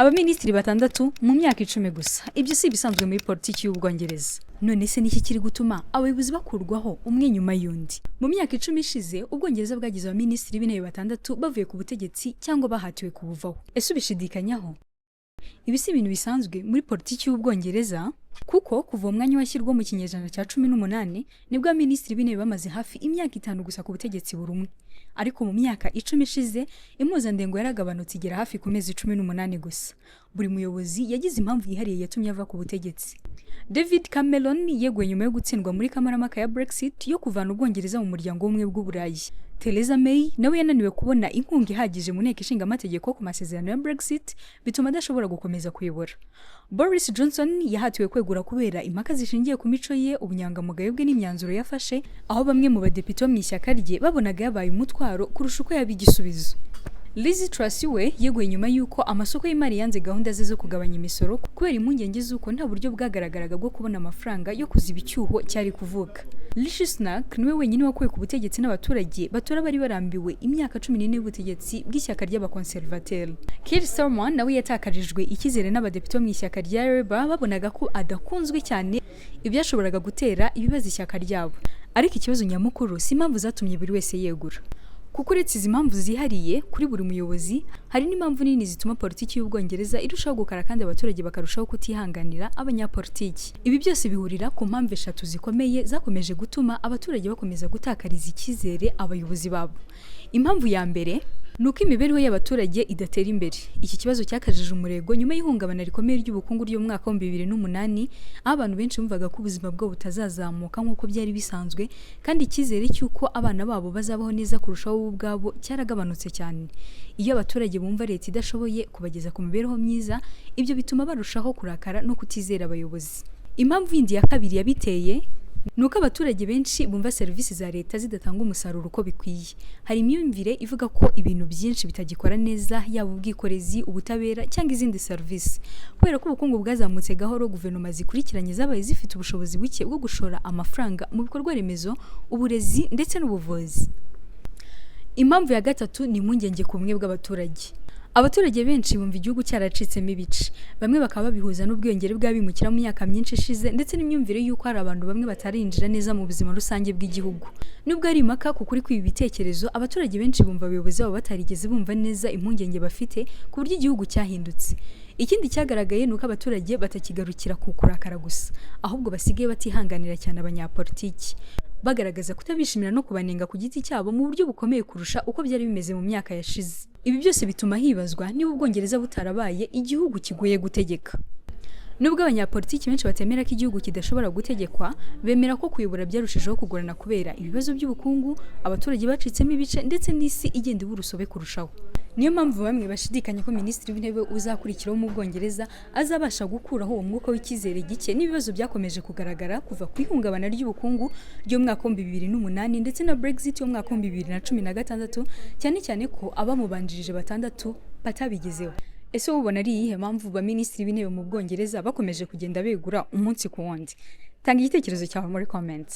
Abaminisitiri batandatu mu myaka 10 gusa. Ibyo si bisanzwe muri politiki y'Ubwongereza. None se niki kiri gutuma abayobozi bakurwaho umwe nyuma y'undi? Mu myaka 10 ishize, Ubwongereza bwagize abaminisitiri b'intebe batandatu bavuye ku butegetsi cyangwa bahatiwe kubuvaho. Ese ubishidikanyaho? Ibi si ibintu bisanzwe muri politiki y'Ubwongereza, kuko kuva umwanya washyirwa mu kinyejana cya 18 nibwo abaminisitiri b'intebe bamaze hafi imyaka 5 gusa ku butegetsi buri umwe. Ariko mu myaka 10 ishize, impuzandengo yaragabanutse igera hafi ku mezi 18 gusa. Buri muyobozi yagize impamvu yihariye yatumye ava ku butegetsi. David Cameron yeguye nyuma yo gutsindwa muri kamarampaka ya Brexit yo kuvana Ubwongereza mu muryango w'ubumwe bw'Uburayi. Theresa May nawe yananiwe kubona inkunga ihagije mu nteko ishinga amategeko ku masezerano ya Brexit, bituma adashobora gukomeza kuyobora. Boris Johnson yahatiwe kwegura kubera impaka zishingiye ku mico ye, ubunyangamugayo bwe n'imyanzuro yafashe, aho bamwe mu badepite bo mu ishyaka rye babonaga yabaye umutwaro kurusha uko yaba igisubizo. Liz Truss we yeguye nyuma yuko amasoko y'imari yanze gahunda ze zo kugabanya imisoro kubera impungenge z'uko nta buryo bwagaragaraga bwo kubona amafaranga yo kuziba icyuho cyari kuvuka. Rishi Sunak niwe wenyine wakuwe ku butegetsi n'abaturage batora bari barambiwe imyaka 14 y'ubutegetsi bw'ishyaka ry'abakonservateri. Keir Starmer nawe yatakarijwe icyizere n'abadepite bo mu ishyaka rya Labour babonaga ko adakunzwe cyane, ibyashoboraga gutera ibibazo ishyaka ryabo. Ariko ikibazo nyamukuru si impamvu zatumye buri wese yegura. Kuko uretse izi mpamvu zihariye kuri buri muyobozi, hari n'impamvu nini zituma politiki y'Ubwongereza irushaho gukara kandi abaturage bakarushaho kutihanganira abanyapolitiki. Ibi byose bihurira ku mpamvu 3 zikomeye zakomeje gutuma abaturage bakomeza gutakariza icyizere abayobozi babo. Impamvu ya mbere nuko imibereho y'abaturage idatera imbere. Iki kibazo cyakajije umurego nyuma y'ihungabana rikomeye ry'ubukungu ryo mu mwaka wa 2008, aho abantu benshi bumvaga ko ubuzima bwabo butazazamuka nk'uko byari bisanzwe, kandi icyizere cy'uko abana babo bazabaho neza kurushaho bo ubwabo cyaragabanutse cyane. Iyo abaturage bumva leta idashoboye kubageza ku mibereho myiza, ibyo bituma barushaho kurakara no kutizera abayobozi. Impamvu yindi ya kabiri yabiteye nuko abaturage benshi bumva serivisi za leta zidatanga umusaruro uko bikwiye. Hari imyumvire ivuga ko ibintu byinshi bitagikora neza, yaba ubwikorezi, ubutabera cyangwa izindi serivisi. Kubera ko ubukungu bwazamutse gahoro, guverinoma zikurikiranye zabaye zifite ubushobozi buke bwo gushora amafaranga mu bikorwa remezo, uburezi ndetse n'ubuvuzi. Impamvu ya gatatu ni impungenge ku bumwe bw'abaturage. Abaturage benshi bumva igihugu cyaracitsemo ibice. Bamwe bakaba babihuza n'ubwiyongere bw'abimukira mu myaka myinshi ishize, ndetse n'imyumvire y'uko hari abantu bamwe batarinjira neza mu buzima rusange bw'igihugu. Nubwo ari impaka ku kuri kw'ibi bitekerezo, abaturage benshi bumva abayobozi babo batarigeze bumva neza impungenge bafite ku buryo igihugu cyahindutse. Ikindi cyagaragaye nuko abaturage batakigarukira ku kurakara gusa, ahubwo basigaye batihanganira cyane abanyapolitiki, bagaragaza kutabishimira no kubanenga ku giti cyabo mu buryo bukomeye kurusha uko byari bimeze mu myaka yashize. Ibi byose bituma hibazwa niba Ubwongereza butarabaye igihugu kigoye gutegeka. Nubwo abanyapolitiki benshi batemera ko igihugu kidashobora gutegekwa, bemera ko kuyobora byarushijeho kugorana kubera ibibazo by'ubukungu, abaturage bacitsemo ibice ndetse n'isi igenda iburusobe kurushaho. Niyo mpamvu bamwe bashidikanya ko minisitiri w'intebe uzakurikiraho mu Bwongereza azabasha gukuraho uwo mwuka w'icyizere gike n'ibibazo byakomeje kugaragara kuva ku ihungabana ry'ubukungu ryo mu mwaka wa 2008 ndetse na Brexit yo mu mwaka wa 2016, cyane cyane ko abamubanjirije batandatu batabigezeho. Ese ubona ari iyihe mpamvu baminisitiri b'intebe mu Bwongereza bakomeje kugenda begura umunsi ku wundi? Tanga igitekerezo cyawe muri comments.